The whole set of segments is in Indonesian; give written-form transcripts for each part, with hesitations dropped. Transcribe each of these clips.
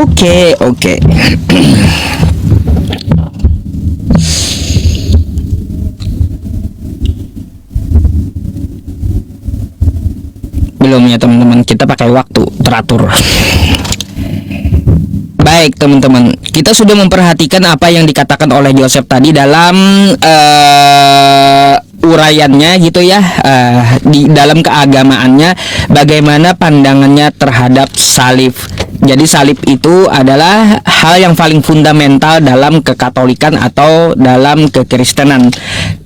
Oke. Belum ya teman-teman, kita pakai waktu teratur. Baik teman-teman, kita sudah memperhatikan apa yang dikatakan oleh Yusuf tadi dalam uraiannya gitu ya, di dalam keagamaannya, bagaimana pandangannya terhadap salib. Jadi salib itu adalah hal yang paling fundamental dalam kekatolikan atau dalam kekristenan.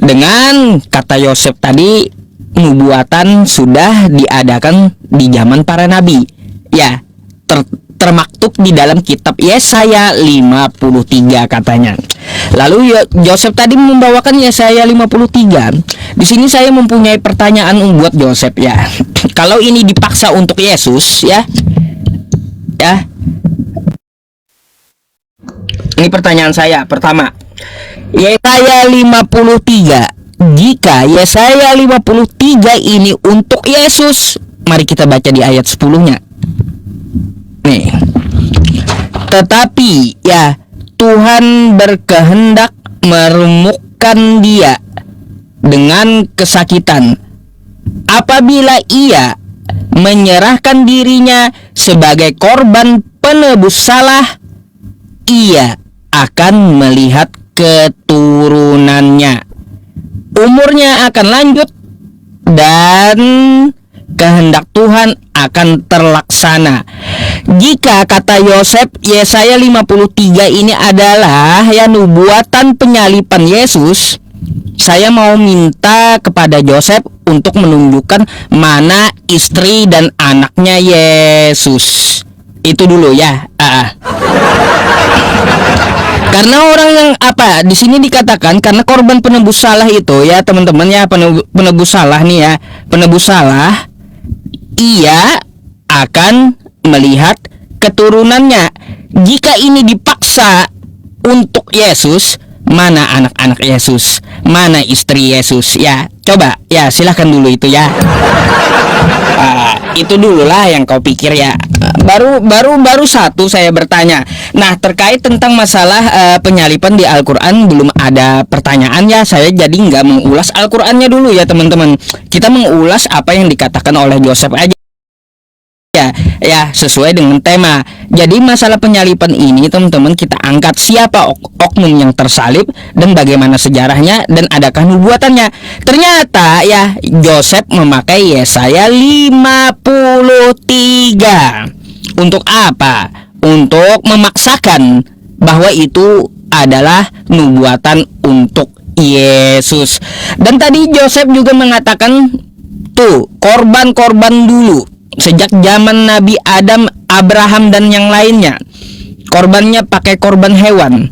Dengan kata Yusuf tadi, nubuatan sudah diadakan di zaman para nabi. Ya, termaktub di dalam kitab Yesaya 53 katanya. Lalu Yusuf tadi membawakan Yesaya 53. Di sini saya mempunyai pertanyaan buat Yusuf ya. Kalau ini dipaksa untuk Yesus ya. Ini pertanyaan saya. Pertama, Yesaya 53. Jika Yesaya 53 ini untuk Yesus, mari kita baca di ayat 10-nya. Nih. Tetapi ya, Tuhan berkehendak meremukkan dia dengan kesakitan apabila ia menyerahkan dirinya sebagai korban penebus salah. Ia akan melihat keturunannya, umurnya akan lanjut, dan kehendak Tuhan akan terlaksana. Jika kata Yusuf, Yesaya 53 ini adalah ya nubuatan penyalipan Yesus, saya mau minta kepada Yusuf untuk menunjukkan mana istri dan anaknya Yesus. Itu dulu ya. Karena orang yang di sini dikatakan karena korban penebus salah itu ya teman-teman ya, penebus salah nih ya, penebus salah, ia akan melihat keturunannya. Jika ini dipaksa untuk Yesus, mana anak-anak Yesus, mana istri Yesus ya? Coba ya, silahkan dulu itu ya. Itu dulu lah yang kau pikir ya. Baru satu saya bertanya. Nah, terkait tentang masalah penyalipan di Al-Quran belum ada pertanyaan ya. Saya jadi nggak mengulas Al-Qurannya dulu ya teman-teman. Kita mengulas apa yang dikatakan oleh Yusuf aja ya, sesuai dengan tema. Jadi masalah penyalipan ini teman-teman, kita angkat siapa oknum yang tersalib dan bagaimana sejarahnya dan adakah nubuatannya. Ternyata ya Yusuf memakai Yesaya 53. Untuk apa? Untuk memaksakan bahwa itu adalah nubuatan untuk Yesus. Dan tadi Yusuf juga mengatakan tuh, korban-korban dulu sejak zaman Nabi Adam, Abraham dan yang lainnya, korbannya pakai korban hewan.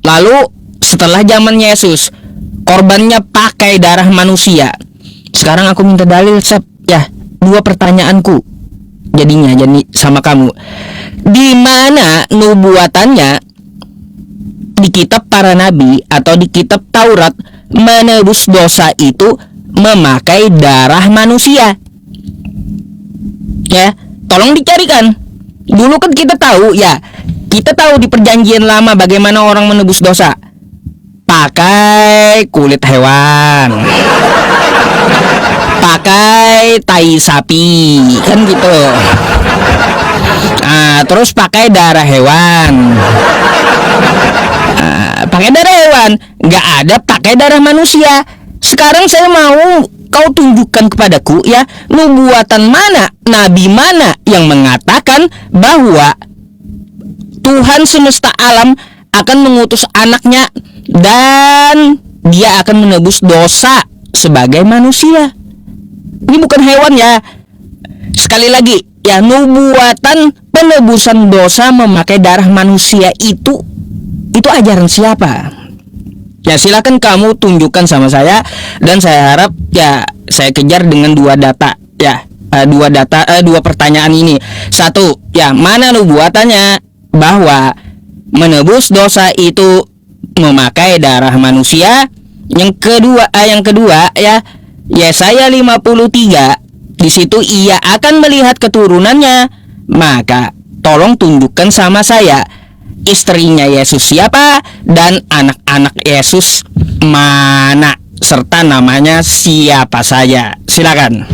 Lalu setelah zaman Yesus, korbannya pakai darah manusia. Sekarang aku minta dalil ya, dua pertanyaanku jadinya jadi sama kamu. Di mana nubuatannya di kitab para nabi atau di kitab Taurat menebus dosa itu memakai darah manusia? Ya, tolong dicarikan. Dulu kan kita tahu ya, kita tahu di perjanjian lama bagaimana orang menebus dosa. Pakai kulit hewan, pakai tai sapi, kan gitu. Terus pakai darah hewan. Pakai darah hewan, nggak ada pakai darah manusia. Sekarang saya mau kau tunjukkan kepadaku ya, nubuatan mana, nabi mana yang mengatakan bahwa Tuhan semesta alam akan mengutus anaknya dan dia akan menebus dosa sebagai manusia. Ini bukan hewan ya. Sekali lagi ya, nubuatan penebusan dosa memakai darah manusia itu ajaran siapa? Ya, silakan kamu tunjukkan sama saya, dan saya harap ya saya kejar dengan dua data ya, dua pertanyaan ini. Satu, ya mana nubuatannya bahwa menebus dosa itu memakai darah manusia? Yang kedua ya, Yesaya 53, di situ ia akan melihat keturunannya. Maka tolong tunjukkan sama saya istrinya Yesus siapa dan anak-anak Yesus mana serta namanya siapa saja. Silakan.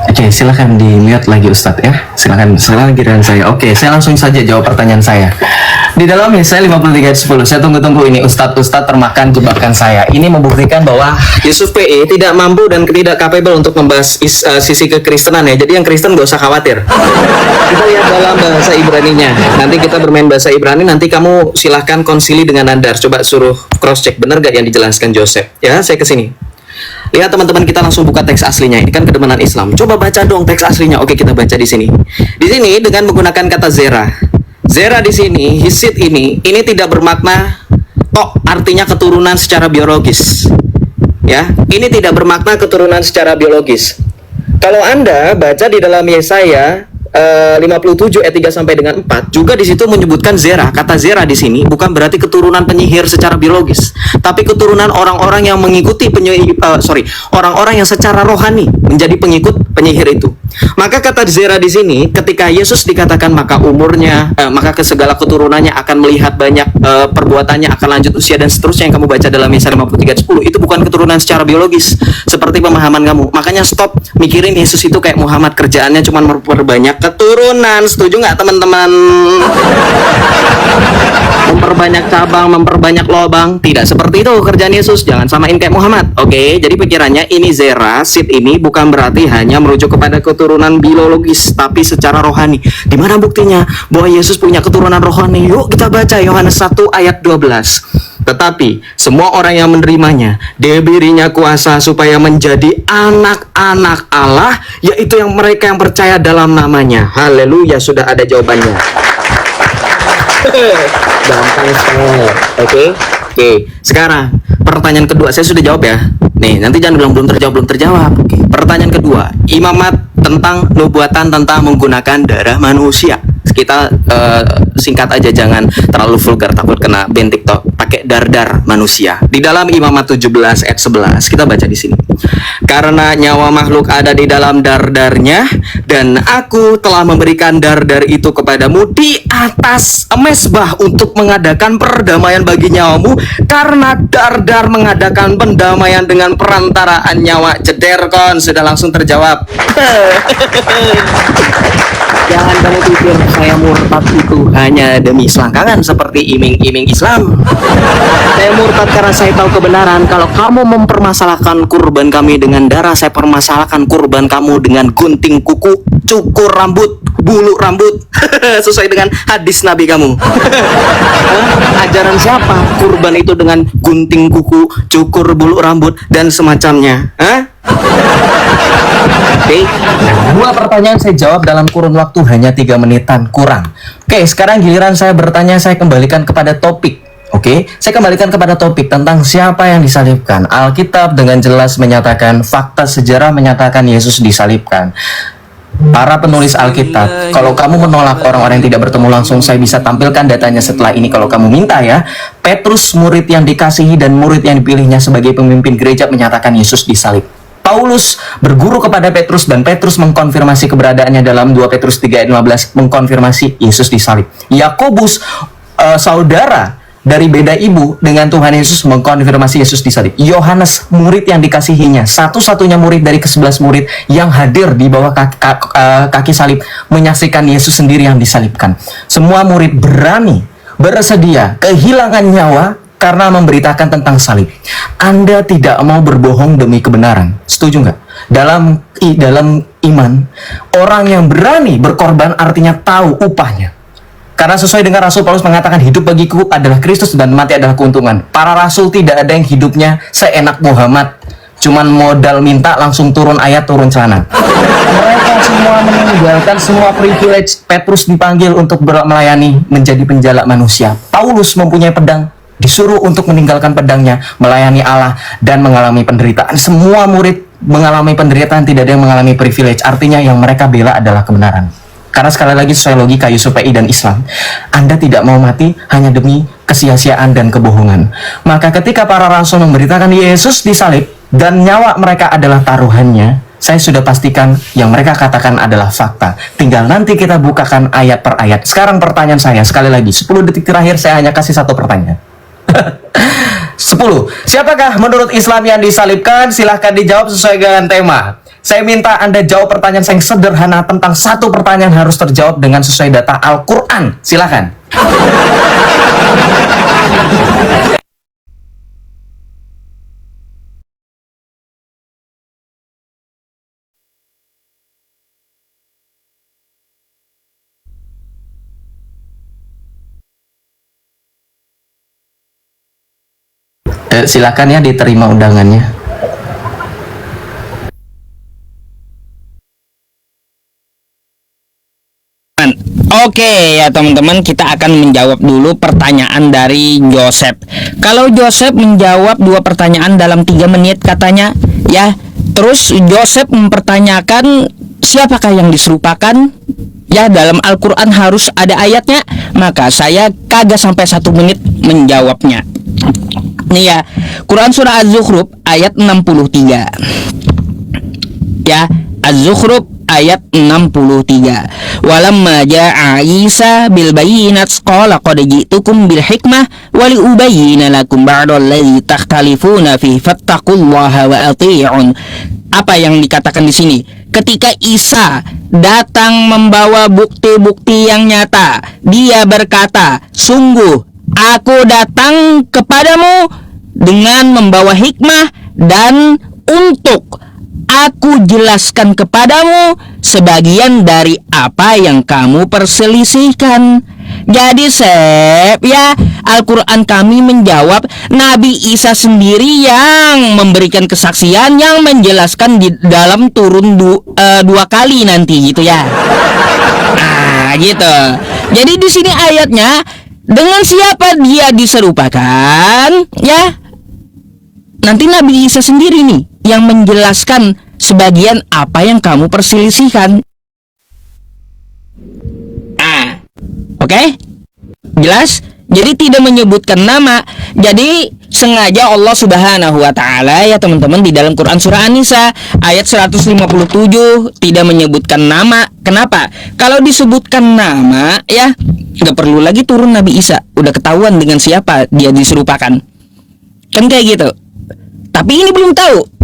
Oke, silakan di-mute lagi Ustadz ya. Silakan giliran saya. Oke, saya langsung saja jawab pertanyaan saya. Di dalam Yesaya 53:10, saya tunggu-tunggu ini Ustadz termakan jebakan saya. Ini membuktikan bahwa Yusuf PE tidak mampu dan tidak capable untuk membahas sisi kekristenan ya. Jadi yang Kristen gak usah khawatir. Kita lihat dalam bahasa Ibraninya. Nanti kita bermain bahasa Ibrani, nanti kamu silahkan konsili dengan Nandar. Coba suruh cross check, bener gak yang dijelaskan Joseph? Ya, saya kesini. Lihat teman-teman, kita langsung buka teks aslinya. Ini kan kedemenan Islam. Coba baca dong teks aslinya. Oke, kita baca di sini. Di sini dengan menggunakan kata zera. Zera di sini, hisit ini tidak bermakna artinya keturunan secara biologis. Ya, ini tidak bermakna keturunan secara biologis. Kalau Anda baca di dalam Yesaya 57 ayat 3 sampai dengan 4 juga di situ menyebutkan zera. Kata zera di sini bukan berarti keturunan penyihir secara biologis, tapi keturunan orang-orang yang mengikuti orang-orang yang secara rohani menjadi pengikut penyihir itu. Maka kata zera di sini ketika Yesus dikatakan maka ke segala keturunannya akan melihat banyak perbuatannya akan lanjut usia dan seterusnya yang kamu baca dalam Yesaya 53:10 itu bukan keturunan secara biologis seperti pemahaman kamu. Makanya stop mikirin Yesus itu kayak Muhammad, kerjaannya cuma memperbanyak keturunan. Setuju nggak teman-teman? Memperbanyak cabang, memperbanyak lobang. Tidak seperti itu kerjaan Yesus. Jangan samain kayak Muhammad. Oke, jadi pikirannya ini zera, sit ini bukan berarti hanya merujuk kepada keturunan biologis, tapi secara rohani. Di mana buktinya bahwa Yesus punya keturunan rohani? Yuk kita baca Yohanes 1 ayat 12. Tetapi semua orang yang menerimanya diberinya kuasa supaya menjadi anak-anak Allah, yaitu yang mereka yang percaya dalam namanya. Haleluya, sudah ada jawabannya. Gampang sekali. Oke. Sekarang pertanyaan kedua saya sudah jawab ya. Nih, nanti jangan bilang belum terjawab. Oke. Pertanyaan kedua, imamat tentang nubuatan tentang menggunakan darah manusia. Kita singkat aja, jangan terlalu vulgar takut kena ban TikTok. Pakai dar manusia. Di dalam Imamat 17 ayat 11 kita baca di sini. Karena nyawa makhluk ada di dalam dar-darnya, dan aku telah memberikan dar-dar itu kepadamu di atas mesbah untuk mengadakan perdamaian bagi nyawamu, karena dar-dar mengadakan pendamaian dengan perantaraan nyawa. Jederkon, sudah langsung terjawab. Jangan kamu pikir saya murtad itu hanya demi selangkangan seperti iming-iming Islam. Saya murtad karena saya tahu kebenaran. Kalau kamu mempermasalahkan kurban kami dengan darah, saya permasalahkan kurban kamu dengan gunting kuku, cukur rambut, bulu rambut. Sesuai dengan hadis Nabi kamu. Ajaran siapa? Kurban itu dengan gunting kuku, cukur bulu rambut, dan semacamnya. Oke, dua pertanyaan saya jawab dalam kurun waktu hanya 3 menitan kurang. Oke, sekarang giliran saya bertanya, saya kembalikan kepada topik. Oke, saya kembalikan kepada topik tentang siapa yang disalibkan. Alkitab dengan jelas menyatakan, fakta sejarah menyatakan Yesus disalibkan. Para penulis Alkitab, kalau kamu menolak orang-orang yang tidak bertemu langsung, saya bisa tampilkan datanya setelah ini kalau kamu minta ya. Petrus, murid yang dikasihi dan murid yang dipilihnya sebagai pemimpin gereja, menyatakan Yesus disalib. Paulus berguru kepada Petrus dan Petrus mengkonfirmasi keberadaannya dalam 2 Petrus 3 ayat 15, mengkonfirmasi Yesus disalib. Yakobus, saudara dari beda ibu dengan Tuhan Yesus, mengkonfirmasi Yesus disalib. Yohanes, murid yang dikasihinya, satu-satunya murid dari ke-11 murid yang hadir di bawah kaki salib, menyaksikan Yesus sendiri yang disalibkan. Semua murid berani, bersedia, kehilangan nyawa karena memberitakan tentang salib. Anda tidak mau berbohong demi kebenaran. Setuju nggak? Dalam iman, orang yang berani berkorban artinya tahu upahnya. Karena sesuai dengan Rasul Paulus mengatakan, hidup bagiku adalah Kristus dan mati adalah keuntungan. Para rasul tidak ada yang hidupnya seenak Muhammad, cuman modal minta langsung turun ayat, turun celana. Mereka semua meninggalkan semua privilege. Petrus dipanggil untuk melayani, menjadi penjala manusia. Paulus mempunyai pedang, disuruh untuk meninggalkan pedangnya, melayani Allah dan mengalami penderitaan. Semua murid mengalami penderitaan, tidak ada yang mengalami privilege. Artinya yang mereka bela adalah kebenaran. Karena sekali lagi sesuai logika Yusuf PI dan Islam, Anda tidak mau mati hanya demi kesia-siaan dan kebohongan. Maka ketika para rasul memberitakan Yesus disalib dan nyawa mereka adalah taruhannya, saya sudah pastikan yang mereka katakan adalah fakta. Tinggal nanti kita bukakan ayat per ayat. Sekarang pertanyaan saya, sekali lagi, 10 detik terakhir saya hanya kasih satu pertanyaan. 10. Siapakah menurut Islam yang disalibkan? Silahkan dijawab sesuai dengan tema. Saya minta Anda jawab pertanyaan saya yang sederhana tentang satu pertanyaan harus terjawab dengan sesuai data Al-Quran. Silahkan. Silakan ya, diterima undangannya. Oke ya teman-teman, kita akan menjawab dulu pertanyaan dari Yusuf. Kalau Yusuf menjawab 2 pertanyaan dalam 3 menit katanya ya. Terus Yusuf mempertanyakan siapakah yang diserupakan ya, dalam Al-Quran harus ada ayatnya. Maka saya kagak sampai 1 menit menjawabnya. Nih ya, Quran surah Az-Zukhruf ayat 63 ya, Az-Zukhruf ayat 63. Walamma ja'a Isa bil bayyinat qala qad ji'tukum bil hikmah wa li ubayyina lakum ba'da alladhi takhtalifuna fihi fattaqullaha wa athi'un. Apa yang dikatakan di sini? Ketika Isa datang membawa bukti-bukti yang nyata, dia berkata, "Sungguh aku datang kepadamu dengan membawa hikmah dan untuk aku jelaskan kepadamu sebagian dari apa yang kamu perselisihkan." Jadi Sep ya, Al-Quran kami menjawab Nabi Isa sendiri yang memberikan kesaksian, yang menjelaskan di dalam turun 2 kali nanti gitu ya. Nah gitu. Jadi di sini ayatnya dengan siapa dia diserupakan ya, nanti Nabi Isa sendiri nih yang menjelaskan sebagian apa yang kamu perselisihkan. Oke? Jelas? Jadi tidak menyebutkan nama. Jadi sengaja Allah Subhanahu wa taala ya teman-teman di dalam Quran surah An-Nisa ayat 157 tidak menyebutkan nama. Kenapa? Kalau disebutkan nama ya, nggak perlu lagi turun Nabi Isa, udah ketahuan dengan siapa dia diserupakan. Kan kayak gitu. Tapi ini belum tahu.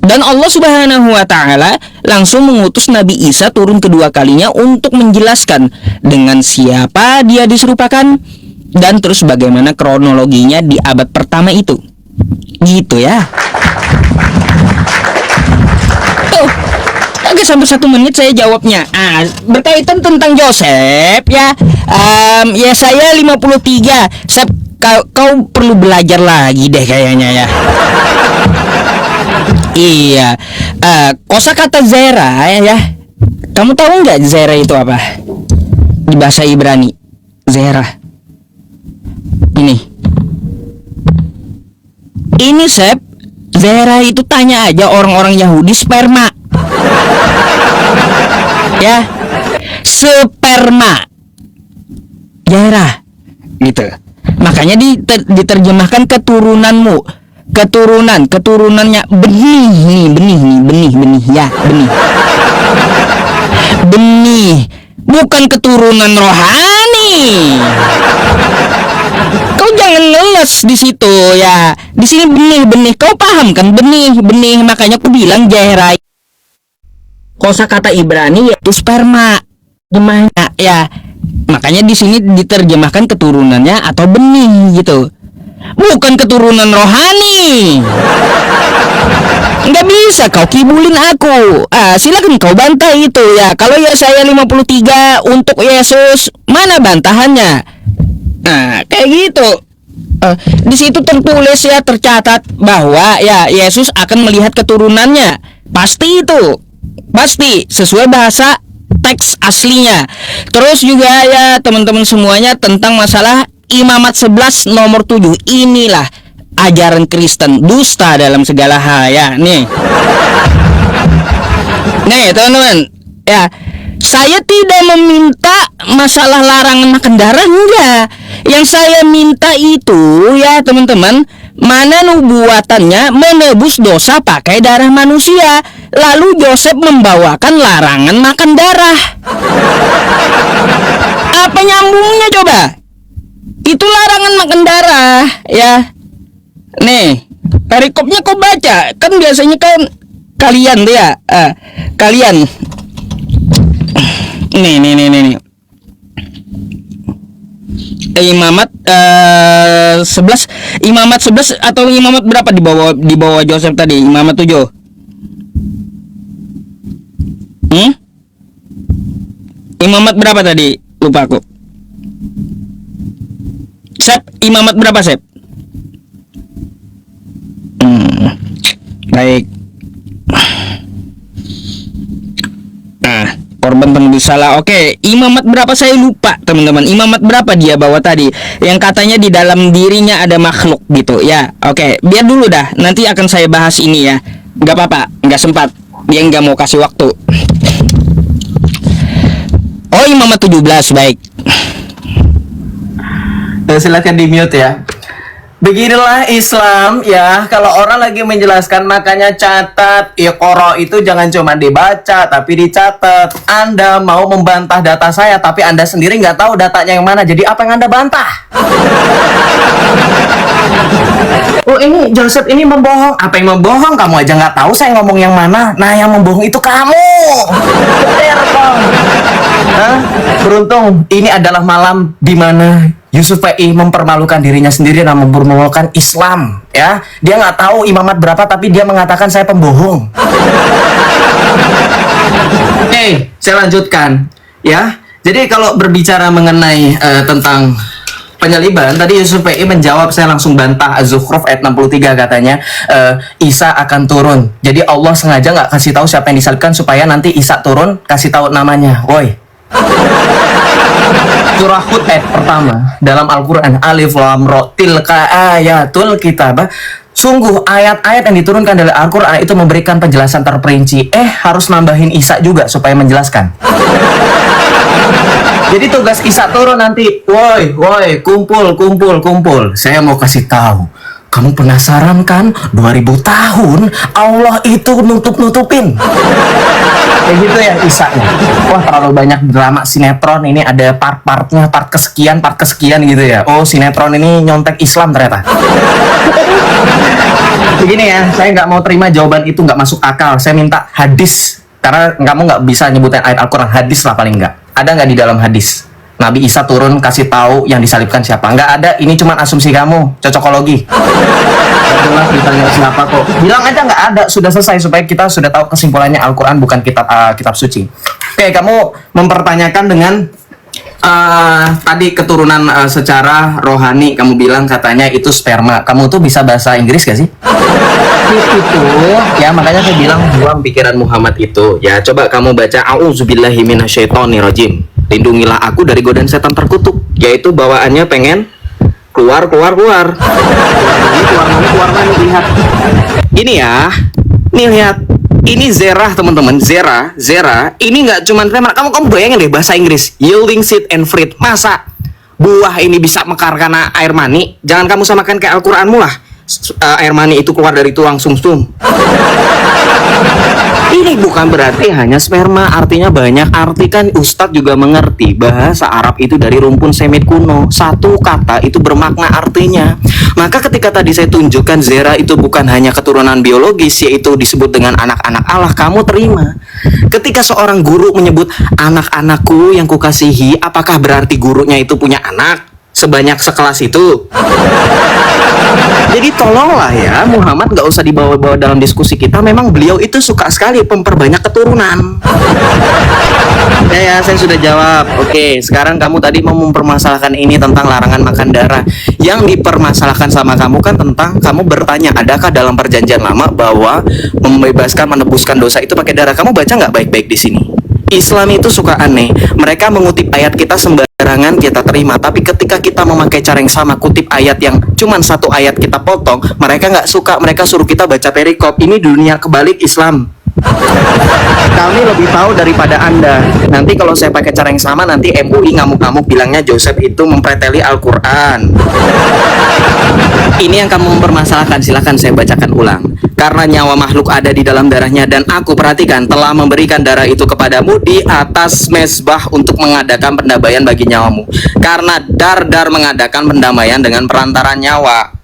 Dan Allah Subhanahu wa taala langsung mengutus Nabi Isa turun kedua kalinya untuk menjelaskan dengan siapa dia diserupakan dan terus bagaimana kronologinya di abad pertama itu. Gitu ya. Tuh, agak sampai 1 menit saya jawabnya. Berkaitan tentang Yusuf ya. Ya saya 53. Kau perlu belajar lagi deh kayaknya ya. Iya, kosakata zera ya. Kamu tahu nggak zera itu apa? Di bahasa Ibrani, zera. Ini Sep, zera itu tanya aja orang-orang Yahudi sperma. Ya, sperma, zera, gitu. Makanya diterjemahkan keturunanmu. Keturunannya benih ya, benih, bukan keturunan rohani. Kau jangan ngeles di situ ya. Di sini benih, kau paham kan? Benih, makanya aku bilang jahrai. Kosakata Ibrani yaitu sperma, jemahnya ya. Makanya di sini diterjemahkan keturunannya atau benih gitu. Bukan keturunan rohani. Nggak bisa kau kibulin aku. Silakan kau bantah itu ya. Kalau ya saya 53 untuk Yesus, mana bantahannya? Nah, kayak gitu. Di situ tertulis ya, tercatat bahwa ya Yesus akan melihat keturunannya. Pasti itu. Pasti sesuai bahasa teks aslinya. Terus juga ya teman-teman semuanya tentang masalah Imamat 11 nomor 7. Inilah ajaran Kristen, dusta dalam segala hal ya. Nih teman-teman ya, saya tidak meminta masalah larangan makan darah, enggak. Yang saya minta itu ya teman-teman, mana nubuatannya menebus dosa pakai darah manusia. Lalu Yusuf membawakan larangan makan darah. Apa nyambungnya coba? Itu larangan makan darah ya. Nih perikopnya kau baca. Kan biasanya kan kalian tuh ya, kalian nih imamat 11 atau imamat berapa di bawah Joseph tadi? Imamat 7. Imamat berapa tadi? Lupa aku. Sep, imamat berapa, Sep? Baik. Nah, korban penebus salah. Oke, imamat berapa saya lupa, teman-teman. Imamat berapa dia bawa tadi? Yang katanya di dalam dirinya ada makhluk gitu ya. Oke, biar dulu dah. Nanti akan saya bahas ini ya. Gak apa-apa, gak sempat. Dia nggak mau kasih waktu. Oh, imamat 17, baik. Silakan di mute ya. Beginilah Islam ya, kalau orang lagi menjelaskan makanya catat. Iqra itu jangan cuma dibaca tapi dicatat. Anda mau membantah data saya tapi Anda sendiri nggak tahu datanya yang mana. Jadi apa yang Anda bantah? Oh, ini Joseph ini membohong. Apa yang membohong? Kamu aja nggak tahu saya ngomong yang mana. Nah, yang membohong itu kamu. Hah? Beruntung ini adalah malam di mana Yusuf PI mempermalukan dirinya sendiri dan mempermalukan Islam ya. Dia nggak tahu imamat berapa tapi dia mengatakan saya pembohong. Oke, saya lanjutkan ya. Jadi kalau berbicara mengenai tentang penyaliban, tadi Yusuf PI menjawab, saya langsung bantah. Az-Zukhruf ayat 63 katanya Isa akan turun. Jadi Allah sengaja nggak kasih tahu siapa yang disalibkan supaya nanti Isa turun kasih tahu namanya. Woi. Surah Hud ayat pertama dalam Al-Quran, Alif Lam Ra tilka ayatul kitab. Sungguh ayat-ayat yang diturunkan dari Al-Quran itu memberikan penjelasan terperinci. Harus nambahin Isa juga supaya menjelaskan. Jadi tugas Isa turun nanti. Woi, kumpul. Saya mau kasih tahu. Kamu penasaran kan? 2000 tahun Allah itu nutup-nutupin. Kayak gitu ya Isa-nya. Wah, terlalu banyak drama sinetron. Ini ada part-partnya, part kesekian gitu ya. Oh, sinetron ini nyontek Islam ternyata. Begini ya, saya nggak mau terima jawaban itu, nggak masuk akal. Saya minta hadis. Karena kamu nggak bisa nyebutin ayat Al-Quran, hadis lah paling nggak. Ada nggak di dalam hadis Nabi Isa turun kasih tahu yang disalibkan siapa? Nggak ada, ini cuma asumsi kamu, cocokologi. Jelas ditanya siapa kok. Bilang aja nggak ada, sudah selesai supaya kita sudah tahu kesimpulannya Al-Quran bukan kitab suci. Oke, kamu mempertanyakan dengan tadi keturunan secara rohani, kamu bilang katanya itu sperma. Kamu tuh bisa bahasa Inggris gak sih? Itu ya, makanya saya bilang buang pikiran Muhammad itu. Ya, coba kamu baca A'udzubillahi minasyaitonirrajim. Lindungilah aku dari godaan setan terkutuk, yaitu bawaannya pengen keluar. Keluar mana, lihat. Ini ya. Nih lihat. Ini zerah teman-teman, zera. Ini nggak cuma tema. Kamu bayangin deh bahasa Inggris, yielding seed and fruit. Masa buah ini bisa mekar karena air mani? Jangan kamu samakan kayak Al-Quranmu lah. Air mani itu keluar dari tulang sumsum. Ini bukan berarti hanya sperma, artinya banyak arti. Kan Ustadz juga mengerti bahasa Arab itu dari rumpun Semit kuno. Satu kata itu bermakna artinya. Maka ketika tadi saya tunjukkan zera itu bukan hanya keturunan biologis, yaitu disebut dengan anak-anak Allah, kamu terima. Ketika seorang guru menyebut anak-anakku yang kukasihi, apakah berarti gurunya itu punya anak sebanyak sekelas itu? Jadi tolonglah ya, Muhammad nggak usah dibawa-bawa dalam diskusi kita. Memang beliau itu suka sekali memperbanyak keturunan. Ya, saya sudah jawab. Oke, sekarang kamu tadi mau mempermasalahkan ini tentang larangan makan darah. Yang dipermasalahkan sama kamu kan tentang kamu bertanya, adakah dalam perjanjian lama bahwa membebaskan, menebuskan dosa itu pakai darah? Kamu baca nggak baik-baik di sini? Islam itu suka aneh. Mereka mengutip ayat kita sembarangan sembarangan kita terima. Tapi ketika kita memakai cara yang sama, kutip ayat yang cuman satu ayat kita potong, mereka nggak suka, mereka suruh kita baca perikop. Ini dunia kebalik Islam. Kami lebih tahu daripada Anda. Nanti kalau saya pakai cara yang sama, nanti MUI ngamuk-ngamuk bilangnya Joseph itu mempreteli Al-Quran. Ini yang kamu mempermasalahkan, silahkan saya bacakan ulang. Karena nyawa makhluk ada di dalam darahnya, dan aku perhatikan telah memberikan darah itu kepadamu di atas mezbah untuk mengadakan pendamaian bagi nyawamu. Karena dar mengadakan pendamaian dengan perantara nyawa.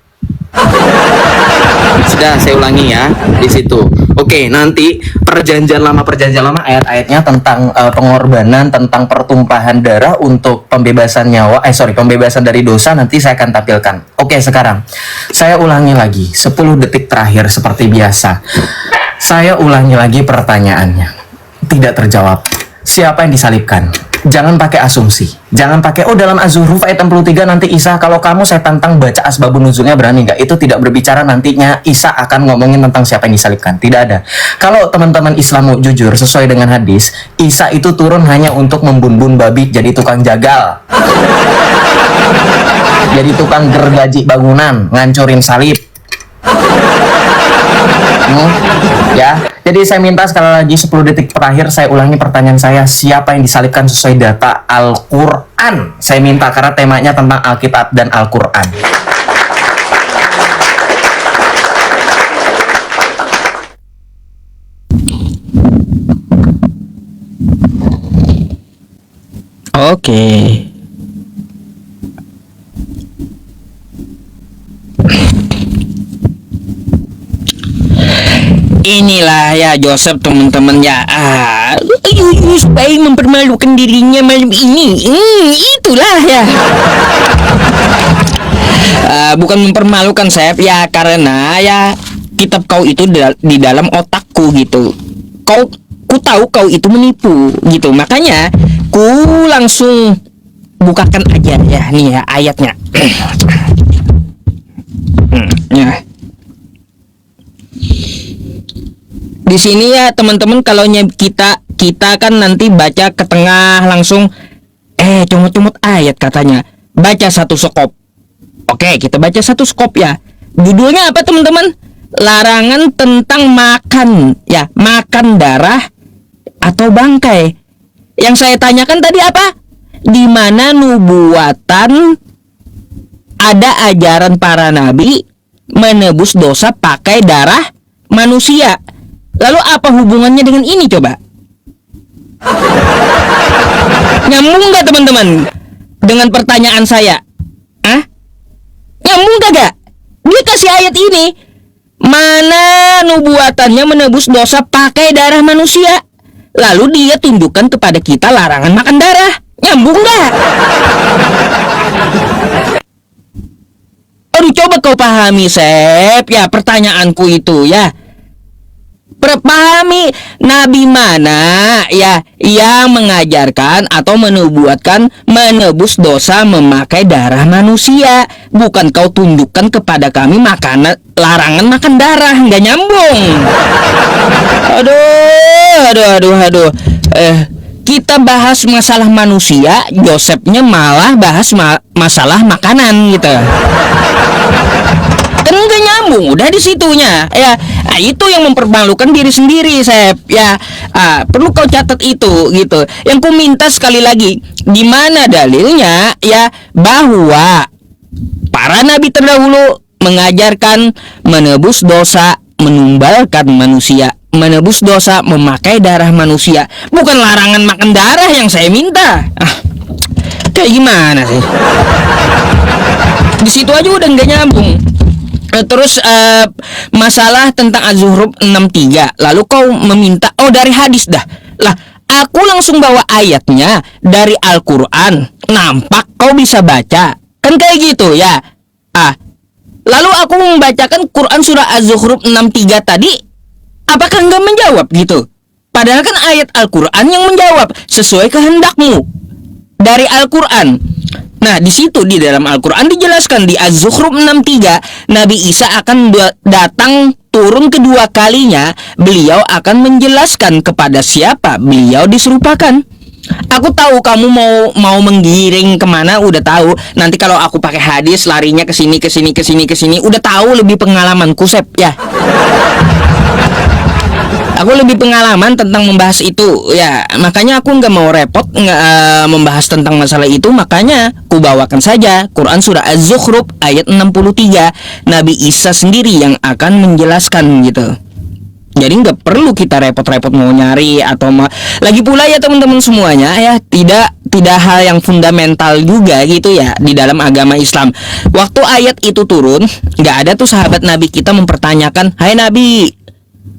Sudah saya ulangi ya di situ. Oke, nanti perjanjian lama ayat-ayatnya tentang pengorbanan, tentang pertumpahan darah untuk pembebasan nyawa, pembebasan dari dosa, nanti saya akan tampilkan. Oke, sekarang saya ulangi lagi 10 detik terakhir seperti biasa. Saya ulangi lagi pertanyaannya. Tidak terjawab. Siapa yang disalibkan? Jangan pakai asumsi. Jangan pakai, dalam Az-Zuhruf ayat 63 nanti Isa, kalau kamu saya tantang baca asbabun nuzulnya, berani nggak? Itu tidak berbicara nantinya Isa akan ngomongin tentang siapa yang disalibkan. Tidak ada. Kalau teman-teman Islam mau jujur sesuai dengan hadis, Isa itu turun hanya untuk membun-bun babi, jadi tukang jagal. Jadi tukang gergaji bangunan, ngancurin salib. Ya, jadi saya minta sekali lagi 10 detik terakhir saya ulangi pertanyaan saya, siapa yang disalibkan sesuai data Al-Quran? Saya minta karena temanya tentang Alkitab dan Al-Quran. Oke. Inilah ya Joseph, teman-teman ya. Supaya mempermalukan dirinya malam ini. Itulah ya. Bukan mempermalukan Sep ya, karena ya kitab kau itu di dalam otakku gitu. Ku tahu kau itu menipu gitu. Makanya ku langsung bukakan aja ya nih ya ayatnya. Ya. Di sini ya teman-teman, kalau kita kan nanti baca ke tengah langsung comot-comot ayat katanya. Baca satu skop. Oke, kita baca satu skop ya. Judulnya apa teman-teman? Larangan tentang makan ya, makan darah atau bangkai. Yang saya tanyakan tadi apa? Di mana nubuatan ada ajaran para nabi menebus dosa pakai darah manusia. Lalu apa hubungannya dengan ini coba? Nyambung gak teman-teman dengan pertanyaan saya? Nyambung gak? Dia kasih ayat ini, mana nubuatannya menebus dosa pakai darah manusia. Lalu dia tunjukkan kepada kita larangan makan darah. Nyambung gak? Aduh, coba kau pahami Sep ya pertanyaanku itu ya. Pahami nabi mana ya yang mengajarkan atau menubuatkan menebus dosa memakai darah manusia. Bukan kau tunjukkan kepada kami larangan makan darah. Nggak nyambung. Aduh. Kita bahas masalah manusia, Josephnya malah bahas masalah makanan gitu. Kan nggak nyambung, udah di situnya ya. Itu yang mempermalukan diri sendiri Sep ya. Perlu kau catat itu gitu. Yang ku minta sekali lagi, di mana dalilnya ya bahwa para nabi terdahulu mengajarkan menebus dosa menumbalkan manusia, menebus dosa memakai darah manusia, bukan larangan makan darah yang saya minta. Kayak gimana sih? Di situ aja udah nggak nyambung. Terus masalah tentang Az-Zuhruf 63. Lalu kau meminta dari hadis dah. Lah, aku langsung bawa ayatnya dari Al-Quran. Nampak kau bisa baca. Kan kayak gitu ya. Lalu aku membacakan Quran surah Az-Zuhruf 63 tadi. Apakah enggak menjawab gitu? Padahal kan ayat Al-Quran yang menjawab sesuai kehendakmu dari Al-Quran. Nah, di situ di dalam Al-Quran dijelaskan di Az-Zukhruf 63, Nabi Isa akan datang turun kedua kalinya. Beliau akan menjelaskan kepada siapa beliau diserupakan. Aku tahu kamu mau menggiring kemana, udah tahu. Nanti kalau aku pakai hadis larinya ke sini ke sini ke sini ke sini, udah tahu lebih pengalamanku, Sep, ya. Aku lebih pengalaman tentang membahas itu, ya. Makanya aku nggak mau repot membahas tentang masalah itu. Makanya ku bawakan saja Quran surah Az-Zukhruf ayat 63. Nabi Isa sendiri yang akan menjelaskan gitu. Jadi nggak perlu kita repot-repot mau nyari atau lagi pula ya teman-teman semuanya ya, tidak hal yang fundamental juga gitu ya di dalam agama Islam. Waktu ayat itu turun, nggak ada tuh sahabat Nabi kita mempertanyakan, "Hai Nabi,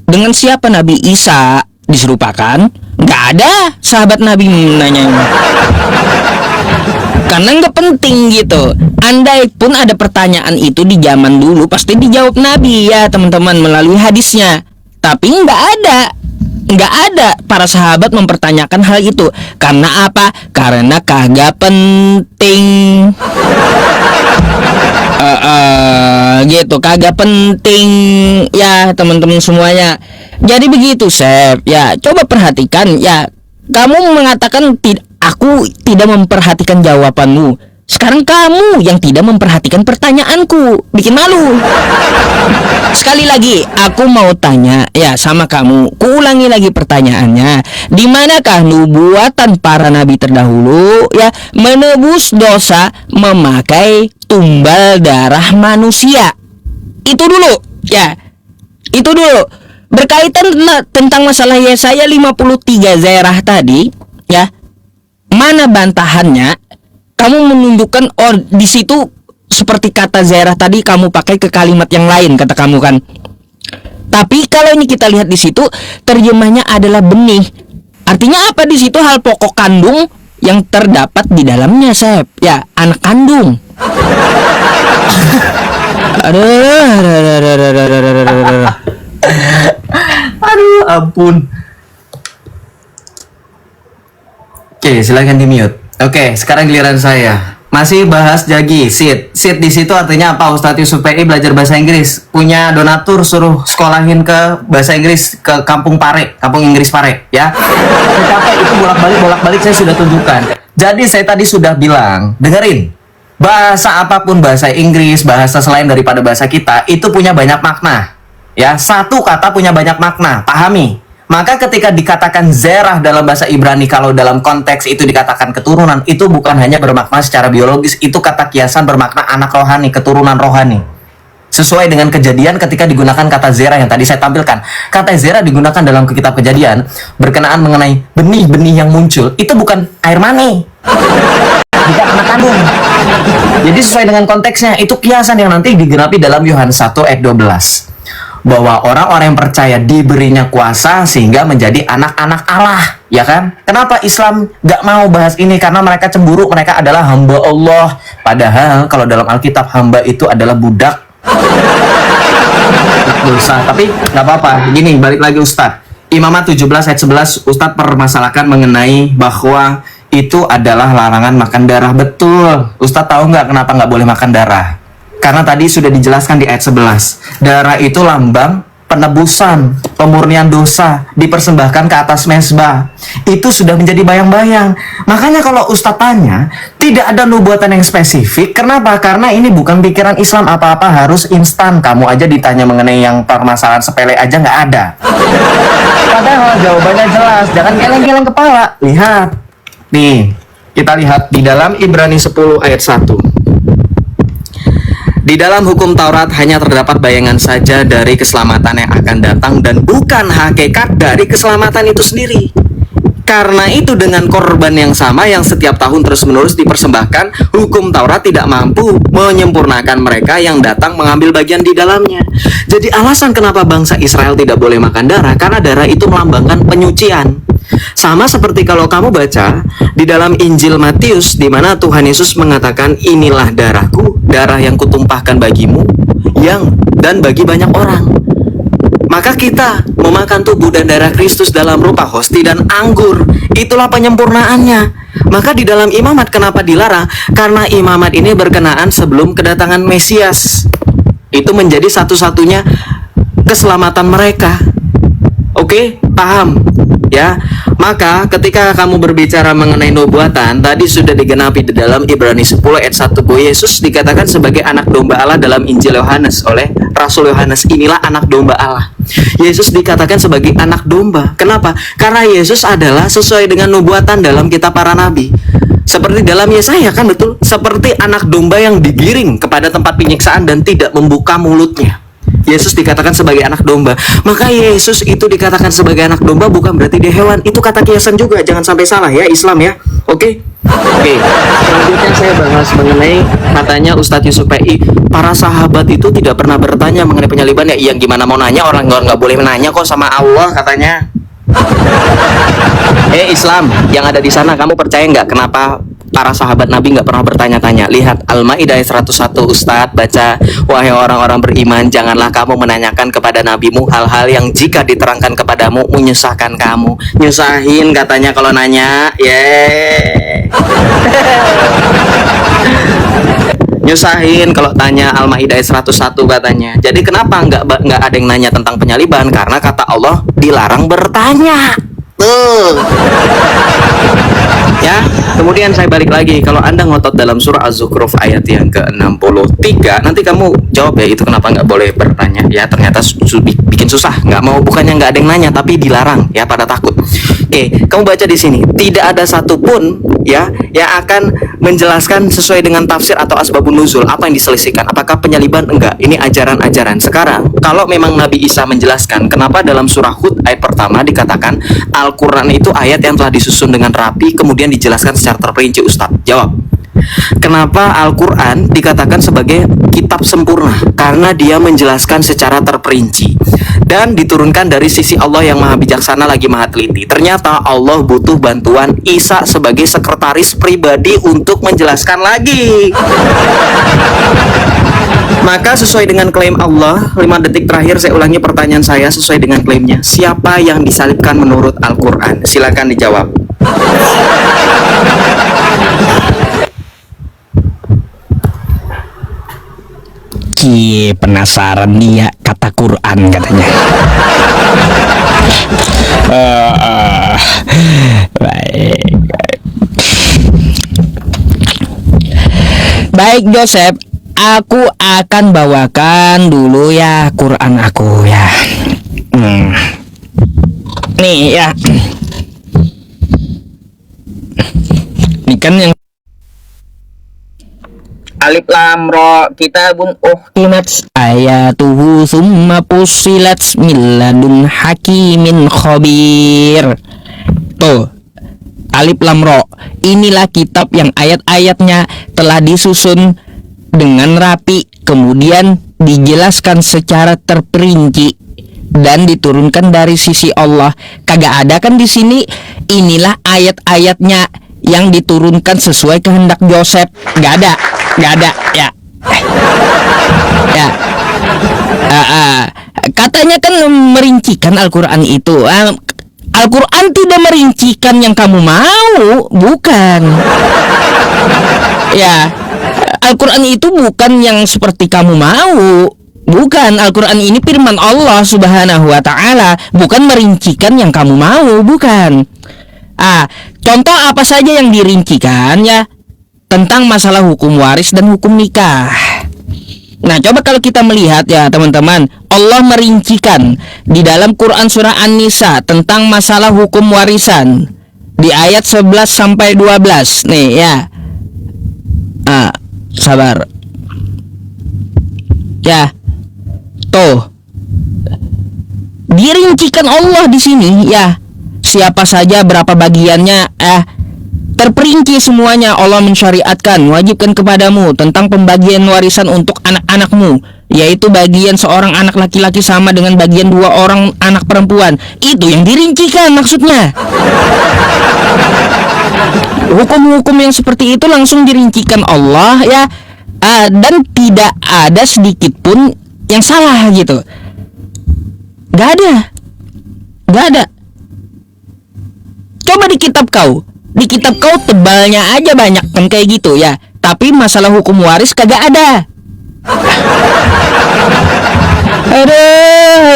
dengan siapa Nabi Isa diserupakan?" Nggak ada sahabat Nabi menanya. Karena nggak penting gitu. Andai pun ada pertanyaan itu di zaman dulu, pasti dijawab Nabi ya teman-teman melalui hadisnya. Tapi nggak ada para sahabat mempertanyakan hal itu. Karena apa? Karena kagak penting. Gitu, kagak penting ya teman-teman semuanya. Jadi begitu, Sep. Ya, coba perhatikan ya. Kamu mengatakan aku tidak memperhatikan jawabanmu. Sekarang kamu yang tidak memperhatikan pertanyaanku, bikin malu. Sekali lagi, aku mau tanya ya sama kamu. Kuulangi lagi pertanyaannya. Di manakah nubuatan para nabi terdahulu ya menebus dosa memakai tumbal darah manusia? Itu dulu ya. Itu dulu. Berkaitan tentang masalah Yesaya 53 Zerah tadi ya. Mana bantahannya? Kamu menunjukkan di situ seperti kata Zerah tadi kamu pakai ke kalimat yang lain kata kamu kan. Tapi kalau ini kita lihat di situ terjemahnya adalah benih. Artinya apa di situ? Hal pokok kandung yang terdapat di dalamnya, Sep. Ya, anak kandung. Aduh, ampun. Oke, silakan di mute. Oke, sekarang giliran saya. Masih bahas jagi, sit. Sit di situ artinya apa? Ustadz Yusuf PI belajar bahasa Inggris. Punya donatur suruh sekolahin ke bahasa Inggris ke Kampung Pare, Kampung Inggris Pare, ya. Capek itu bolak-balik saya sudah tunjukkan. Jadi saya tadi sudah bilang, dengerin. Bahasa apapun, bahasa Inggris, bahasa selain daripada bahasa kita, itu punya banyak makna. Ya, satu kata punya banyak makna, pahami. Maka ketika dikatakan zerah dalam bahasa Ibrani, kalau dalam konteks itu dikatakan keturunan, itu bukan hanya bermakna secara biologis, itu kata kiasan bermakna anak rohani, keturunan rohani. Sesuai dengan kejadian ketika digunakan kata zerah yang tadi saya tampilkan. Kata zerah digunakan dalam kitab kejadian berkenaan mengenai benih-benih yang muncul, itu bukan air mani, bukan anak kandung. Jadi sesuai dengan konteksnya, itu kiasan yang nanti digenapi dalam Yohanes 1 ayat 12. Bahwa orang-orang yang percaya diberinya kuasa sehingga menjadi anak-anak Allah, ya kan? Kenapa Islam gak mau bahas ini? Karena mereka cemburu, mereka adalah hamba Allah. Padahal kalau dalam Alkitab hamba itu adalah budak. Dosa, tapi gak apa-apa. Gini, balik lagi Ustadz. Imamat 17 ayat 11, Ustadz permasalahkan mengenai bahwa itu adalah larangan makan darah. Betul. Ustadz tahu nggak kenapa nggak boleh makan darah? Karena tadi sudah dijelaskan di ayat 11. Darah itu lambang penebusan, pemurnian dosa, dipersembahkan ke atas mezbah. Itu sudah menjadi bayang-bayang. Makanya kalau Ustadz tanya, tidak ada nubuatan yang spesifik. Kenapa? Karena ini bukan pikiran Islam, apa-apa harus instan. Kamu aja ditanya mengenai yang permasalahan sepele aja nggak ada. Padahal jawabannya jelas. Jangan geleng-geleng kepala. Lihat. Nih, kita lihat di dalam Ibrani 10 ayat 1. Di dalam hukum Taurat hanya terdapat bayangan saja dari keselamatan yang akan datang dan bukan hakikat dari keselamatan itu sendiri. Karena itu dengan korban yang sama yang setiap tahun terus-menerus dipersembahkan, hukum Taurat tidak mampu menyempurnakan mereka yang datang mengambil bagian di dalamnya. Jadi alasan kenapa bangsa Israel tidak boleh makan darah, karena darah itu melambangkan penyucian. Sama seperti kalau kamu baca di dalam Injil Matius, di mana Tuhan Yesus mengatakan, inilah darahku, darah yang kutumpahkan bagimu dan bagi banyak orang. Maka kita memakan tubuh dan darah Kristus dalam rupa hosti dan anggur. Itulah penyempurnaannya. Maka di dalam imamat kenapa dilarang? Karena imamat ini berkenaan sebelum kedatangan Mesias. Itu menjadi satu-satunya keselamatan mereka. Oke, paham? Ya, maka ketika kamu berbicara mengenai nubuatan, tadi sudah digenapi di dalam Ibrani 10 ayat 1 bahwa Yesus dikatakan sebagai anak domba Allah dalam Injil Yohanes oleh Rasul Yohanes. Inilah anak domba Allah. Yesus dikatakan sebagai anak domba. Kenapa? Karena Yesus adalah sesuai dengan nubuatan dalam kitab para nabi. Seperti dalam Yesaya kan betul, seperti anak domba yang digiring kepada tempat penyiksaan dan tidak membuka mulutnya. Yesus dikatakan sebagai anak domba. Maka Yesus itu dikatakan sebagai anak domba bukan berarti dia hewan. Itu kata kiasan juga, jangan sampai salah ya Islam ya. Oke. Selanjutnya saya bahas mengenai katanya Ustadz Yusuf PI, para sahabat itu tidak pernah bertanya mengenai penyaliban ya. Yang gimana mau nanya, orang nggak boleh menanya kok sama Allah katanya. Islam yang ada di sana, kamu percaya nggak kenapa para sahabat Nabi nggak pernah bertanya-tanya? Lihat Al-Maidah 101 Ustadz baca, wahai orang-orang beriman, janganlah kamu menanyakan kepada nabimu hal-hal yang jika diterangkan kepadamu menyusahkan kamu. Nyusahin katanya kalau nanya, nyusahin kalau tanya. Al-Maidah 101 katanya. Jadi kenapa nggak ada yang nanya tentang penyaliban? Karena kata Allah dilarang bertanya. Tuh. Ya, kemudian saya balik lagi. Kalau Anda ngotot dalam surah Az-Zukhruf ayat yang ke-63, nanti kamu jawab ya itu kenapa nggak boleh bertanya. Ya, ternyata bikin susah. Nggak mau, bukannya nggak ada yang nanya, tapi dilarang ya, pada takut. Kamu baca di sini, tidak ada satupun ya yang akan menjelaskan sesuai dengan tafsir atau asbabun nuzul apa yang diselisihkan. Apakah penyaliban? Enggak. Ini ajaran-ajaran. Sekarang, kalau memang Nabi Isa menjelaskan, kenapa dalam surah Hud ayat pertama dikatakan Al-Quran itu ayat yang telah disusun dengan rapi kemudian dijelaskan secara terperinci? Ustadz, jawab. Kenapa Al-Quran dikatakan sebagai kitab sempurna? Karena dia menjelaskan secara terperinci dan diturunkan dari sisi Allah yang maha bijaksana lagi maha teliti. Ternyata Allah butuh bantuan Isa sebagai sekretaris pribadi untuk menjelaskan lagi. Maka sesuai dengan klaim Allah, 5 detik terakhir saya ulangi pertanyaan saya sesuai dengan klaimnya. Siapa yang disalibkan menurut Al-Quran? Silakan dijawab. Penasaran nih ya, kata Quran katanya. Baik Joseph, aku akan bawakan dulu ya Quran aku ya. Nih ya. Ini kan yang Alif Lam Ra kitabun uhkimat ayatuhu summa fussilat min ladun hakimin khabir. Tuh, Alif Lam Ra, inilah kitab yang ayat-ayatnya telah disusun dengan rapi, kemudian dijelaskan secara terperinci dan diturunkan dari sisi Allah. Kagak ada kan di sini, inilah ayat-ayatnya yang diturunkan sesuai kehendak Joseph. Gak ada ya. Katanya kan merincikan Al-Quran itu. Al-Quran tidak merincikan yang kamu mau, bukan. Ya, Al-Quran itu bukan yang seperti kamu mau. Bukan, Al-Quran ini firman Allah Subhanahu wa ta'ala, bukan merincikan yang kamu mau, bukan. Contoh apa saja yang dirincikan ya tentang masalah hukum waris dan hukum nikah. Nah, coba kalau kita melihat ya teman-teman, Allah merincikan di dalam Quran surah An-Nisa tentang masalah hukum warisan di ayat 11 sampai 12 nih ya. Sabar. Ya. Tuh. Dirincikan Allah di sini ya. Siapa saja, berapa bagiannya, terperinci semuanya. Allah mensyariatkan, wajibkan kepadamu tentang pembagian warisan untuk anak-anakmu, yaitu bagian seorang anak laki-laki sama dengan bagian 2 orang anak perempuan. Itu yang dirincikan maksudnya. Hukum-hukum yang seperti itu langsung dirincikan Allah ya, dan tidak ada sedikit pun yang salah gitu. Gak ada. Coba di kitab kau tebalnya aja banyak kan kayak gitu ya, tapi masalah hukum waris kagak ada. Aduh.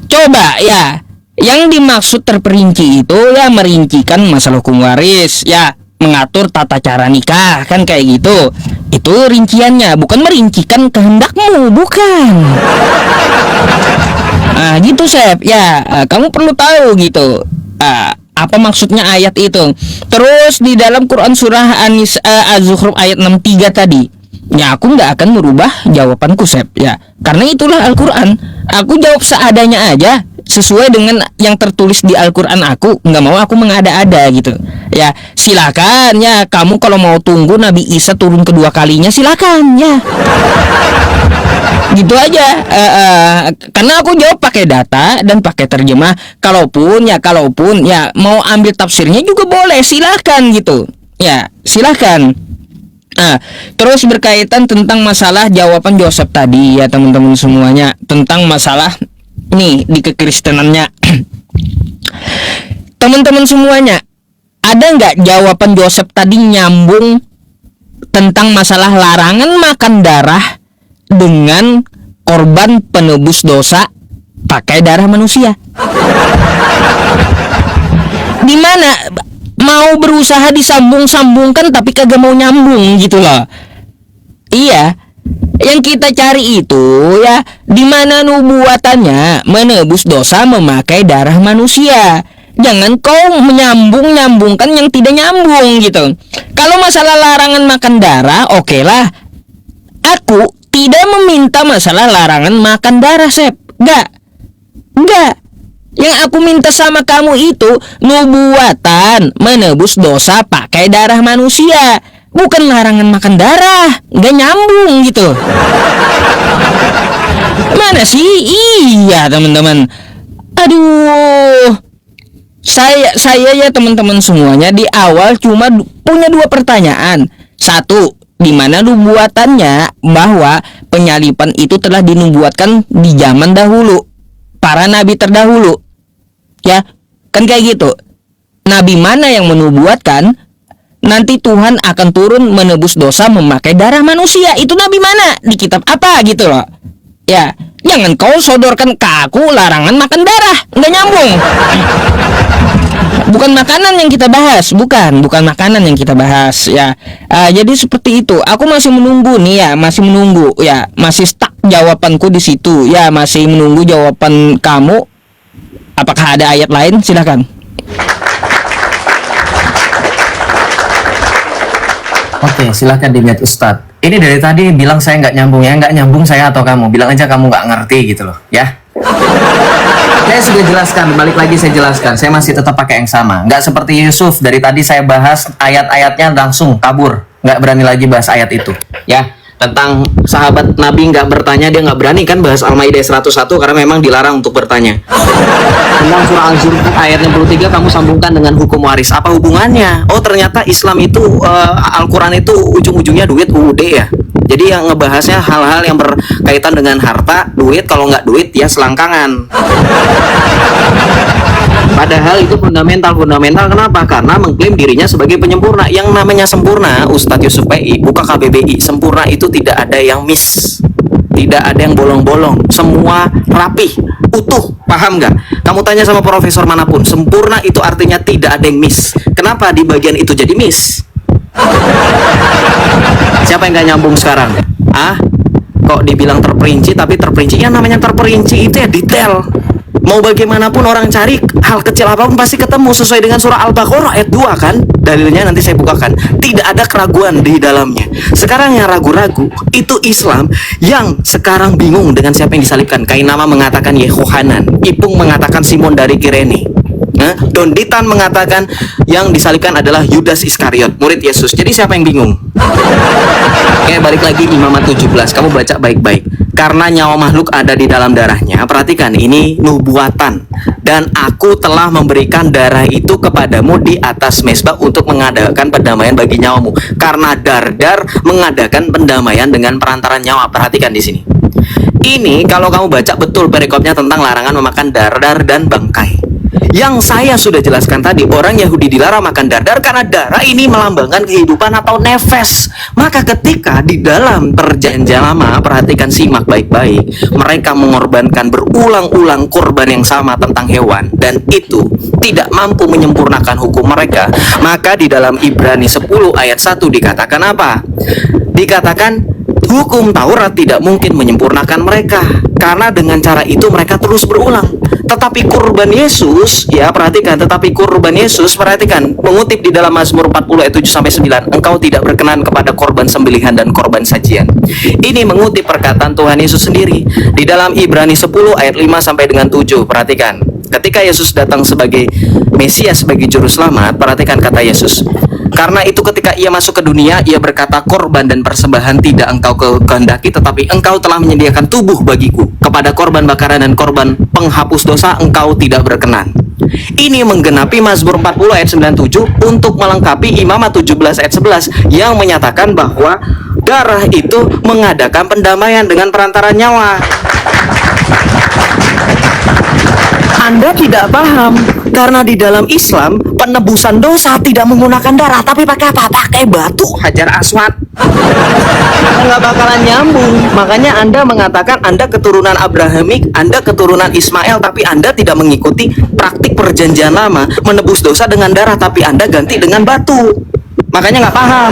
Coba ya, Yang dimaksud terperinci itu ya merincikan masalah hukum waris, ya mengatur tata cara nikah, kan kayak gitu. Itu rinciannya, bukan merincikan kehendakmu, bukan. Ah, gitu Sep. Ya, kamu perlu tahu gitu. Apa maksudnya ayat itu. Terus di dalam Quran surah Az-Zukhruf ayat 63 tadi. Ya, aku nggak akan merubah jawabanku Sep. Ya, karena itulah Al-Quran. Aku jawab seadanya aja, sesuai dengan yang tertulis di Al-Quran. Aku nggak mau aku mengada-ada gitu. Ya, silakan ya, kamu kalau mau tunggu Nabi Isa turun kedua kalinya silakan ya. Gitu aja. Karena aku jawab pakai data dan pakai terjemah. Kalaupun ya mau ambil tafsirnya juga boleh, silakan gitu. Ya, silakan. Terus berkaitan tentang masalah jawaban Yusuf tadi ya teman-teman semuanya, tentang masalah nih di kekristenannya. Teman-teman semuanya, ada nggak jawaban Yusuf tadi nyambung tentang masalah larangan makan darah dengan korban penebus dosa pakai darah manusia? Dimana mau berusaha disambung-sambungkan tapi kagak mau nyambung gitu loh. Iya, yang kita cari itu ya dimana nubuatannya menebus dosa memakai darah manusia. Jangan kau menyambung-nyambungkan yang tidak nyambung gitu. Kalau masalah larangan makan darah, oke lah. Aku tidak meminta masalah larangan makan darah, Sep. Enggak. Yang aku minta sama kamu itu nubuatan menebus dosa pakai darah manusia, bukan larangan makan darah. Nggak nyambung gitu. Mana sih? Iya teman-teman. Aduh. Saya ya teman-teman semuanya di awal cuma punya dua pertanyaan. Satu, di mana nubuatannya bahwa penyalipan itu telah dinubuatkan di zaman dahulu, para nabi terdahulu. Ya, kan kayak gitu. Nabi mana yang menubuatkan nanti Tuhan akan turun menebus dosa memakai darah manusia? Itu nabi mana? Di kitab apa gitu loh. Ya, jangan kau sodorkan ke aku larangan makan darah. Nggak nyambung. Bukan makanan yang kita bahas, bukan makanan yang kita bahas ya. Jadi seperti itu. Aku masih menunggu nih ya, masih stuck jawabanku di situ ya, masih menunggu jawaban kamu. Apakah ada ayat lain? Silakan. Oke, silakan di-mute Ustadz. Ini dari tadi bilang saya nggak nyambung ya, nggak nyambung saya atau kamu? Bilang aja kamu nggak ngerti gitu loh, ya. Saya sudah jelaskan, balik lagi saya jelaskan. Saya masih tetap pakai yang sama. Nggak seperti Yusuf, dari tadi saya bahas ayat-ayatnya langsung kabur. Nggak berani lagi bahas ayat itu, ya. Tentang sahabat Nabi nggak bertanya, dia nggak berani kan bahas Al-Maidah 101 karena memang dilarang untuk bertanya. Tentang surah Al-Zukhruf ayat 63 kamu sambungkan dengan hukum waris. Apa hubungannya? Oh ternyata Islam itu Al-Quran itu ujung-ujungnya duit UUD ya. Jadi yang ngebahasnya hal-hal yang berkaitan dengan harta, duit, kalau nggak duit ya selangkangan. Padahal itu fundamental. Kenapa? Karena mengklaim dirinya sebagai penyempurna. Yang namanya sempurna, Ustadz Yusuf PI, buka KBBI, sempurna itu tidak ada yang miss, tidak ada yang bolong-bolong, semua rapih, utuh. Paham nggak? Kamu tanya sama profesor manapun, sempurna itu artinya tidak ada yang miss. Kenapa di bagian itu jadi miss? Siapa yang nggak nyambung sekarang? Kok dibilang terperinci, tapi terperinci, yang namanya terperinci itu ya detail. Mau bagaimanapun orang cari hal kecil apapun pasti ketemu sesuai dengan surah Al-Baqarah ayat 2 kan. Dalilnya nanti saya bukakan. Tidak ada keraguan di dalamnya. Sekarang yang ragu-ragu itu Islam yang sekarang bingung dengan siapa yang disalibkan. Kainama mengatakan Yehohanan, Ipung mengatakan Simon dari Kirene, Don Ditan mengatakan yang disalibkan adalah Yudas Iskariot, murid Yesus. Jadi siapa yang bingung? Oke, balik lagi Imamat 17. Kamu baca baik-baik. Karena nyawa makhluk ada di dalam darahnya. Perhatikan, ini nubuatan. Dan aku telah memberikan darah itu kepadamu di atas mezbah untuk mengadakan pendamaian bagi nyawamu. Karena Dardar mengadakan pendamaian dengan perantaran nyawa. Perhatikan di sini. Ini kalau kamu baca betul perikopnya tentang larangan memakan Dardar dan bangkai. Yang saya sudah jelaskan tadi, orang Yahudi dilarang makan darah karena darah ini melambangkan kehidupan atau nefes. Maka ketika di dalam perjanjian lama, perhatikan, simak baik-baik, mereka mengorbankan berulang-ulang korban yang sama tentang hewan, dan itu tidak mampu menyempurnakan hukum mereka. Maka di dalam Ibrani 10 ayat 1 dikatakan apa? Dikatakan hukum Taurat tidak mungkin menyempurnakan mereka, karena dengan cara itu mereka terus berulang. Tetapi kurban Yesus, ya perhatikan, tetapi kurban Yesus, perhatikan, mengutip di dalam Mazmur 40 ayat 7 sampai 9, engkau tidak berkenan kepada korban sembelihan dan korban sajian. Ini mengutip perkataan Tuhan Yesus sendiri di dalam Ibrani 10 ayat 5 sampai dengan 7. Perhatikan, ketika Yesus datang sebagai Mesias, sebagai juru selamat, perhatikan kata Yesus. Karena itu ketika ia masuk ke dunia, ia berkata, korban dan persembahan tidak engkau kehendaki, tetapi engkau telah menyediakan tubuh bagiku. Kepada korban bakaran dan korban penghapus dosa engkau tidak berkenan. Ini menggenapi Mazmur 40 ayat 97 untuk melengkapi Imamat 17 ayat 11 yang menyatakan bahwa darah itu mengadakan pendamaian dengan perantara nyawa. Anda tidak paham, karena di dalam Islam penebusan dosa tidak menggunakan darah, tapi pakai apa? Pakai batu hajar aswad. Nggak bakalan nyambung. Makanya Anda mengatakan Anda keturunan Abrahamik, Anda keturunan Ismail, tapi Anda tidak mengikuti praktik perjanjian lama, menebus dosa dengan darah, tapi Anda ganti dengan batu. Makanya nggak paham.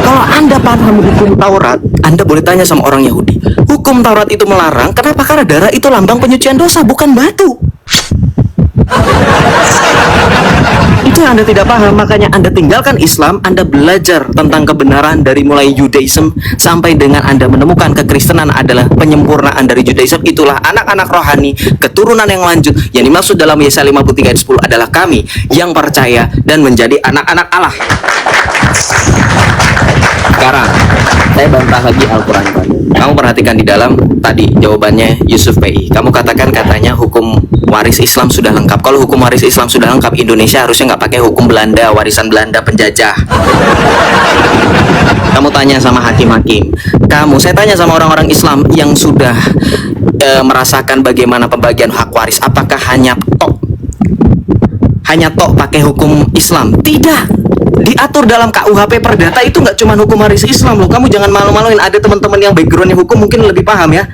Kalau Anda paham hukum Taurat, Anda boleh tanya sama orang Yahudi. Hukum Taurat itu melarang, kenapa? Karena darah itu lambang penyucian dosa, bukan batu. Itu yang Anda tidak paham. Makanya Anda tinggalkan Islam, Anda belajar tentang kebenaran dari mulai Judaism sampai dengan Anda menemukan kekristenan adalah penyempurnaan dari Judaism. Itulah anak-anak rohani, keturunan yang lanjut. Yang dimaksud dalam Yesaya 53 ayat 10 adalah kami yang percaya dan menjadi anak-anak Allah. Sekarang saya bantah lagi Al-Quran. Kamu perhatikan di dalam tadi jawabannya Yusuf PI. Kamu katakan katanya hukum waris Islam sudah lengkap. Kalau hukum waris Islam sudah lengkap, Indonesia harusnya nggak pakai hukum Belanda, warisan Belanda penjajah. Kamu tanya sama hakim-hakim. Saya tanya sama orang-orang Islam yang sudah merasakan bagaimana pembagian hak waris. Apakah hanya tok pakai hukum Islam? Tidak. Diatur dalam KUHP Perdata itu nggak cuma hukum waris Islam loh. Kamu jangan malu-maluin. Ada teman-teman yang backgroundnya hukum mungkin lebih paham ya.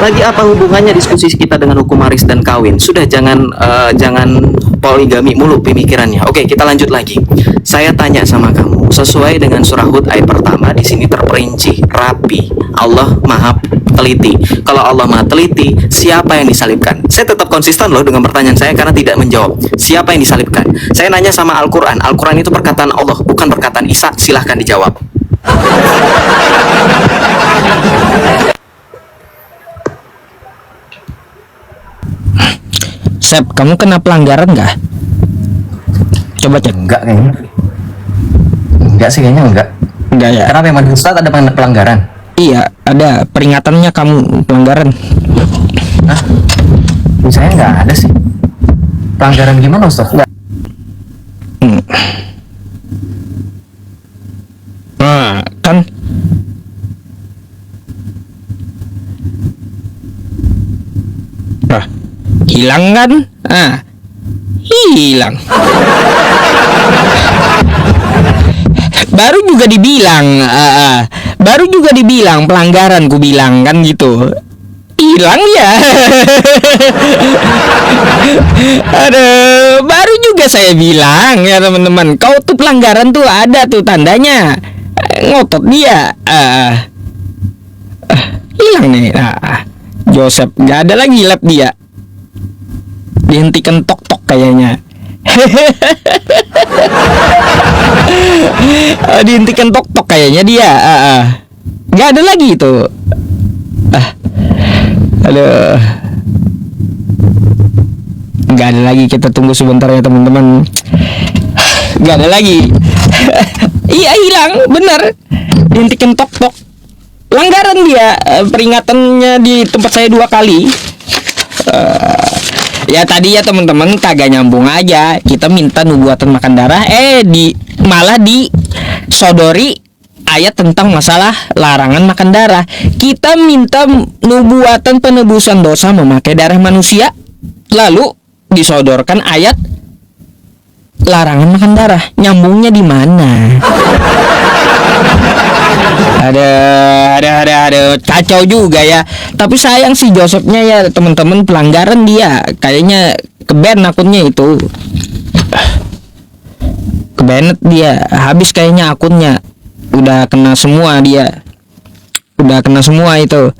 Lagi apa hubungannya diskusi kita dengan hukum waris dan kawin? Sudah, jangan poligami mulu pemikirannya. Oke, kita lanjut lagi. Saya tanya sama kamu, sesuai dengan surah Hud ayat pertama, di sini terperinci, rapi. Allah Maha teliti. Kalau Allah Maha teliti, siapa yang disalibkan? Saya tetap konsisten loh dengan pertanyaan saya karena tidak menjawab. Siapa yang disalibkan? Saya nanya sama Al-Quran. Al-Quran itu perkataan Allah, bukan perkataan Isa. Silahkan dijawab. Sep, kamu kena pelanggaran nggak? Coba cek. Enggak kayaknya. Enggak sih kayaknya enggak. Enggak ya? Kenapa emang Ustaz ada pelanggaran? Iya, ada peringatannya kamu pelanggaran. Hah? Saya nggak ada sih. Pelanggaran gimana Ustaz? Nah, kan hilang kan? Hilang. Baru juga dibilang pelanggaran, ku bilang kan gitu. Hilang ya. Aduh, baru juga saya bilang ya teman-teman, kau tuh pelanggaran tuh ada tuh tandanya. Ngotot dia. Hilang nih. Joseph nggak ada lagi lab dia. Dihentikan tok-tok kayaknya. Dihentikan tok-tok kayaknya dia. Nggak ada lagi itu. Aduh. Nggak ada lagi, kita tunggu sebentar ya teman-teman. Nggak ada lagi. Iya, hilang, bener. Dihentikan tok-tok. Pelanggaran dia. Peringatannya di tempat saya 2 kali. Ya tadi ya teman-teman, kagak nyambung aja. Kita minta nubuatan makan darah, malah disodori ayat tentang masalah larangan makan darah. Kita minta nubuatan penebusan dosa memakai darah manusia, Lalu disodorkan ayat larangan makan darah. Nyambungnya di mana? Ada kacau juga ya. Tapi sayang sih Josephnya ya teman-teman, pelanggaran dia. Kayaknya ke-ban akunnya itu. Ke-banned dia. Habis kayaknya akunnya. Udah kena semua dia. Udah kena semua itu.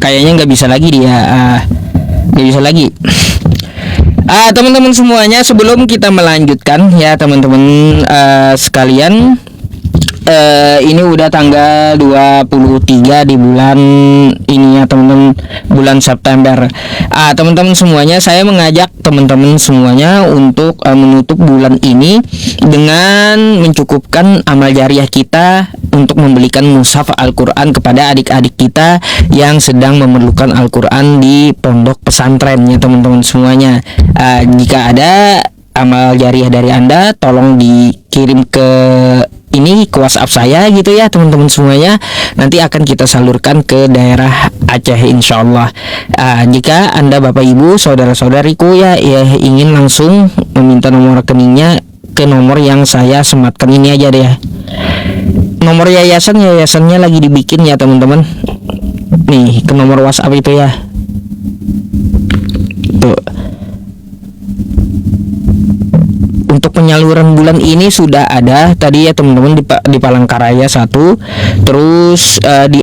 Kayaknya nggak bisa lagi dia. Nggak bisa lagi. Teman-teman semuanya, sebelum kita melanjutkan ya teman-teman sekalian, ini udah tanggal 23 di bulan ini ya teman-teman, bulan September. Teman-teman semuanya, saya mengajak teman-teman semuanya untuk menutup bulan ini dengan mencukupkan amal jariah kita untuk membelikan mushaf Al-Quran kepada adik-adik kita yang sedang memerlukan Al-Quran di pondok pesantren ya teman-teman semuanya. Jika ada amal jariah dari Anda, tolong dikirim ke WhatsApp saya gitu ya teman-teman semuanya. Nanti akan kita salurkan ke daerah Aceh insyaallah. Jika Anda Bapak Ibu saudara-saudariku ya ingin langsung meminta nomor rekeningnya ke nomor yang saya sematkan ini aja deh ya. Nomor yayasannya lagi dibikin ya teman-teman. Nih ke nomor WhatsApp itu ya. Tuh. Untuk penyaluran bulan ini sudah ada tadi ya teman-teman di Palangkaraya 1, terus di